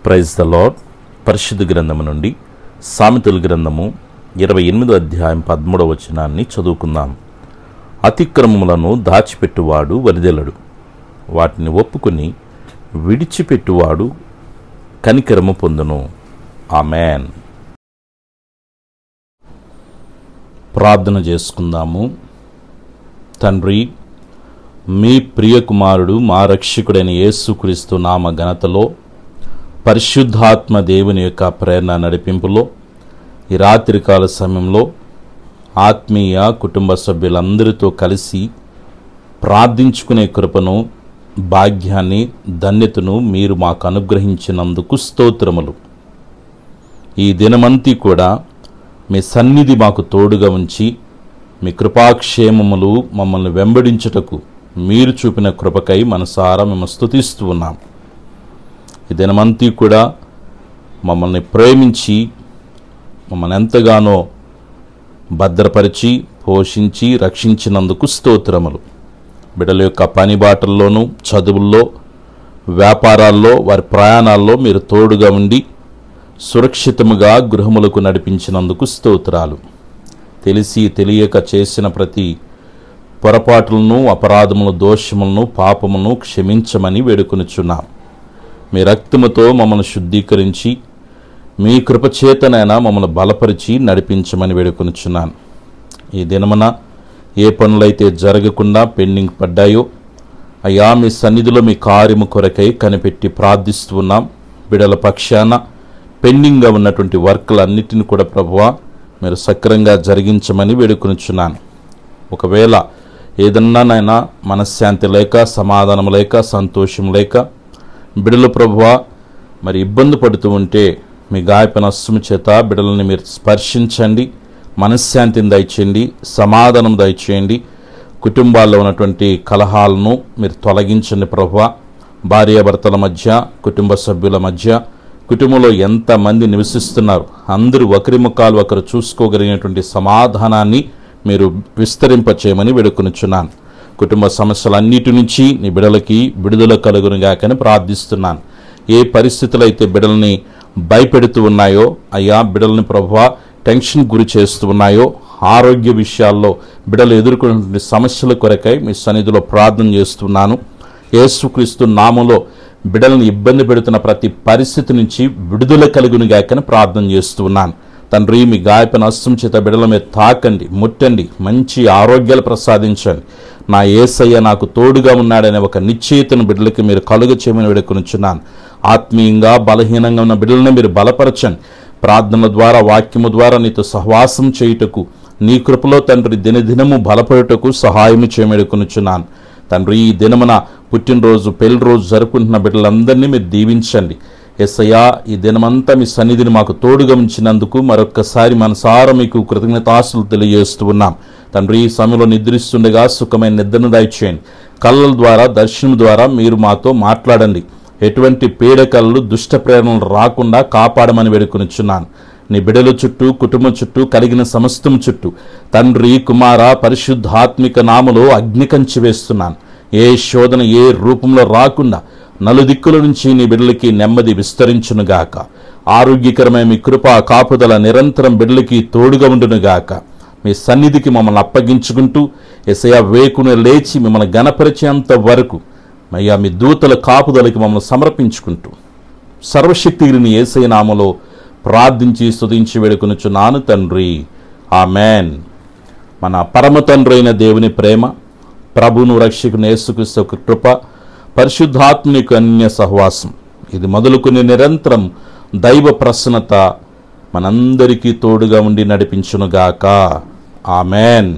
Praise the lord. పరిశుద్ధ గ్రంథము నుండి సామెతల గ్రంథము 28వ అధ్యాయం 13వ వచనాన్ని చదువుకుందాం. అతిక్రమములను దాచిపెట్టువాడు వరిదెలడు, వాటిని ఒప్పుకొని విడిచిపెట్టువాడు కనికరము పొందును. ఆమెన్. ప్రార్థన చేసుకుందాము. తండ్రి, మీ ప్రియకుమారుడు మా రక్షకుడైన యేసుక్రీస్తు నామ ఘనతలో, పరిశుద్ధాత్మ దేవుని యొక్క ప్రేరణ నడిపింపులో ఈ రాత్రికాల సమయంలో ఆత్మీయ కుటుంబ సభ్యులందరితో కలిసి ప్రార్థించుకునే కృపను, భాగ్యాన్ని, ధన్యతను మీరు మాకు అనుగ్రహించినందుకు స్తోత్రములు. ఈ దినమంతా కూడా మీ సన్నిధి మాకు తోడుగా ఉంచి మీ కృపాక్షేమములు మమ్మల్ని వెంబడించుటకు మీరు చూపిన కృపకై మనసారా మేము స్తుతిస్తూ ఉన్నాం. ఈ దినమంతా కూడా మమ్మల్ని ప్రేమించి మమ్మల్ని ఎంతగానో భద్రపరిచి పోషించి రక్షించినందుకు స్తోత్రములు. బిడ్డల యొక్క పని బాటల్లోనూ, చదువుల్లో, వ్యాపారాల్లో, వారి ప్రయాణాల్లో మీరు తోడుగా ఉండి సురక్షితముగా గృహములకు నడిపించినందుకు స్తోత్రాలు. తెలిసి తెలియక చేసిన ప్రతి పొరపాట్లను, అపరాధములు, దోషములను, పాపమును క్షమించమని వేడుకొనుచున్నాం. మీ రక్తముతో మమ్మల్ని శుద్ధీకరించి మీ కృపచేతనైనా మమ్మల్ని బలపరిచి నడిపించమని వేడుకొనుచున్నాను. ఈ దినమున ఏ పనులైతే జరగకుండా పెండింగ్ పడ్డాయో అయ్యా, మీ సన్నిధిలో మీ కార్యము కొరకై కనిపెట్టి ప్రార్థిస్తూ ఉన్నాం. బిడల పక్షాన పెండింగ్గా ఉన్నటువంటి వర్కులన్నిటిని కూడా ప్రభువా మీరు సక్రంగా జరిగించమని వేడుకొనుచున్నాను. ఒకవేళ ఏదన్నానైనా మనశ్శాంతి లేక, సమాధానం లేక, సంతోషం లేక బిడలు ప్రభువా మరి ఇబ్బంది పడుతూ ఉంటే మీ గాయపన అస్సుము చేత బిడలని మీరు స్పర్శించండి, మనశ్శాంతిని దయచేయండి, సమాధానం దయచేయండి. కుటుంబాల్లో ఉన్నటువంటి కలహాలను మీరు తొలగించండి ప్రభువా. భార్యాభర్తల మధ్య, కుటుంబ సభ్యుల మధ్య, కుటుంబంలో ఎంతమంది నివసిస్తున్నారు అందరూ ఒకరి ముఖాలు ఒకరు చూసుకోగలిగినటువంటి సమాధానాన్ని మీరు విస్తరింపచేయమని వేడుకొనుచున్నాను. కుటుంబ సమస్యలన్నిటి నుంచి నీ బిడలకి విడుదల కలుగునుగాకని ప్రార్థిస్తున్నాను. ఏ పరిస్థితులు అయితే బిడల్ని భయపెడుతూ ఉన్నాయో అయ్యా, బిడల్ని ప్రభువా టెన్షన్ గురి చేస్తూ ఉన్నాయో, ఆరోగ్య విషయాల్లో బిడలు ఎదుర్కొనే సమస్యల కొరకై మీ సన్నిధిలో ప్రార్థన చేస్తున్నాను. యేసుక్రీస్తు నామములో బిడల్ని ఇబ్బంది పెడుతున్న ప్రతి పరిస్థితి నుంచి విడుదల కలుగునుగాకని ప్రార్థన చేస్తున్నాను. తండ్రి, మీ గాయపన హస్తం చేత బిడల మీద తాకండి, ముట్టండి, మంచి ఆరోగ్యాలు ప్రసాదించండి. నా యేసయ్య నాకు తోడుగా ఉన్నాడనే ఒక నిశ్చయితను బిడ్డలకి మీరు కలుగ చేయమని వేడుకొనుచున్నాను. ఆత్మీయంగా బలహీనంగా ఉన్న బిడ్డలను మీరు బలపరచండి. ప్రార్థనల ద్వారా, వాక్యము ద్వారా నీతో సహవాసం చేయుటకు, నీ కృపలో తండ్రి దినదినము బలపడుటకు సహాయము చేయమని వేడుకొనుచున్నాను. తండ్రి, ఈ దినమున పుట్టినరోజు, పెళ్లి రోజు జరుపుకుంటున్న బిడ్డలందరినీ మీరు దీవించండి. యేసయ్యా, ఈ దినమంతా మీ సన్నిధిని మాకు తోడుగా ఉంచినందుకు మరొక్కసారి మనసారా మీకు కృతజ్ఞతాస్తులు తెలియజేస్తూ ఉన్నాం. తండ్రి, ఈ సమయంలో నిద్రిస్తుండగా సుఖమైన నిద్రను దయచేయండి. కళ్ళల ద్వారా, దర్శనం ద్వారా మీరు మాతో మాట్లాడండి. ఎటువంటి పీడకలలు, దుష్ట ప్రేరణలు రాకుండా కాపాడమని వేడుకొనుచున్నాను. నీ బిడల చుట్టూ, కుటుంబం చుట్టూ, కలిగిన సమస్తం చుట్టూ తండ్రి, కుమార, పరిశుద్ధాత్మిక నామలో అగ్ని కంచి వేస్తున్నాను. ఏ శోధన ఏ రూపంలో రాకుండా నలుదిక్కుల నుంచి నీ బిడ్డలకి నెమ్మది విస్తరించునుగాక. ఆరోగ్యకరమైన మీ కృప కాపుదల నిరంతరం బిడ్డలకి తోడుగా ఉండునుగాక. మీ సన్నిధికి మమ్మల్ని అప్పగించుకుంటూ యేసయ్యా వేకున లేచి మిమ్మల్ని గణపరిచేంత వరకు అయ్యా మీ దూతల కాపుదలకి మమ్మల్ని సమర్పించుకుంటూ సర్వశక్తిని యేసయ్య నామములో ప్రార్థించి స్తుతించి వేడుకొనుచున్నాను తండ్రి. ఆమెన్. మన పరమ తండ్రి అయిన దేవుని ప్రేమ, ప్రభువును రక్షకుని యేసుక్రీస్తు యొక్క కృప, పరిశుద్ధాత్మని యొక్క అన్య సహవాసం ఇది మొదలుకొని నిరంతరం దైవ ప్రసన్నత మనందరికీ తోడుగా ఉండి నడిపించునుగాక. ఆమెన్.